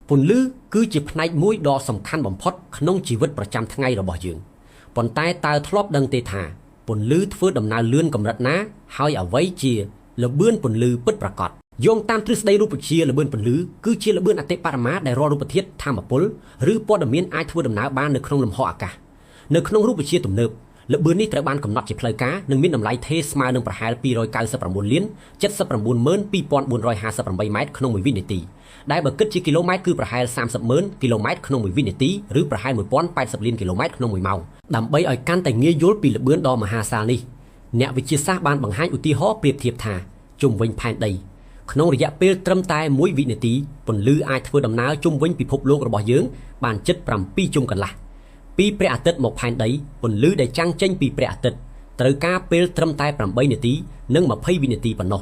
ពន្លឺគឺជាផ្នែកមួយដ៏សំខាន់បំផុតក្នុងជីវិតប្រចាំថ្ងៃរបស់យើងប៉ុន្តែតើធ្លាប់ដឹងទេថាពន្លឺធ្វើដំណើរលឿនកម្រិតណាហើយអ្វីជាល្បឿនពន្លឺពិតប្រាកដយោងតាមទ្រឹស្ដីរូបវិទ្យាល្បឿនពន្លឺគឺជាល្បឿនអតិបរមាដែលរាល់រូបធាតុថាមពលឬព័ត៌មានអាចធ្វើដំណើរបាននៅក្នុងលំហអាកាសនៅក្នុងរូបវិទ្យាទំនើបល្បឿននេះត្រូវបានកំណត់ជាផ្លូវការនិងមានតម្លៃថេរស្មើនឹងប្រហែល299លាន792458ម៉ែត្រក្នុង1វិនាទីដែលបើគិតជាគីឡូម៉ែត្រគឺប្រហែល30,000គីឡូម៉ែត្រក្នុង1វិនាទីឬប្រហែល1080លានគីឡូម៉ែត្រក្នុង1ម៉ោងដើម្បីឲ្យកាន់តែងាយយល់ពីល្បឿនដ៏មហាសាលនេះអ្នកវិទ្យាសាស្ត្របានបង្ហាញឧទាហរណ៍ប្រៀបធៀបថាជុំវិញផែនដីក្នុងរយៈពេលត្រឹមតែ1វិនាទីពន្លឺអាចធ្វើដំណើរជុំវិញពិភពលោករបស់យើងបានជិត7ជុំកន្លះពីព្រះអាទិត្យមកផែនដីពន្លឺដែលចាំងចេញពីព្រះអាទិត្យត្រូវការពេលត្រឹមតែ8នាទីនិង20វិនាទីប៉ុណ្ណោះ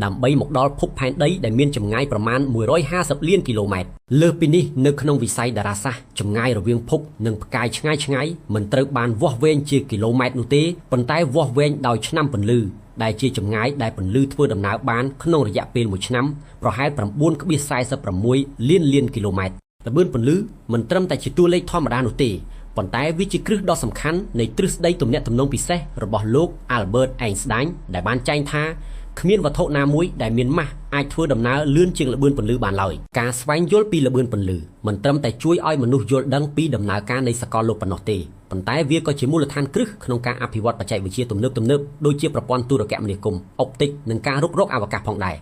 ដើម្បីមកដល់ភពផែនដីដែលមានចម្ងាយប្រមាណ150លានគីឡូម៉ែត្រលើសពីនេះនៅក្នុងវិស័យតារាសាស្ត្រចម្ងាយរវាងភពនិងផ្កាយឆ្ងាយមិនត្រូវបានវាស់វែងជាគីឡូម៉ែត្រនោះទេប៉ុន្តែវាស់វែងដោយឆ្នាំពន្លឺដែលជាចម្ងាយដែលពន្លឺធ្វើដំណើរបានក្នុងរយៈពេល1ឆ្នាំប្រហែល 9.46 លានគីឡូម៉ែត្រល្បឿនពន្លឺមិនត្រឹមតែជាតួលេខធម្មតានោះទេប៉ុន្តែវាជាគ្រឹះដ៏សំខាន់នៃទ្រឹស្ដីទំនាក់ទំនងពិសេសរបស់លោក Albert Einstein ដែលបានចែងថាគ្មានវត្ថុណាមួយដែលមានម៉ាស់អាចធ្វើដំណើរលឿនជាងល្បឿនពន្លឺបានឡើយការស្វែងយល់ពីល្បឿនពន្លឺមិនត្រឹមតែជួយឲ្យមនុស្សយល់ដឹងពីដំណើរការនៃសកលលោកប៉ុណ្ណោះទេប៉ុន្តែវាក៏ជាមូលដ្ឋានគ្រឹះក្នុងការអភិវឌ្ឍបច្ចេកវិទ្យាទំនើបដូចជាប្រព័ន្ធទូរគមនាគមន៍អុបទិកនិងការរុករកអវកាសផងដែរ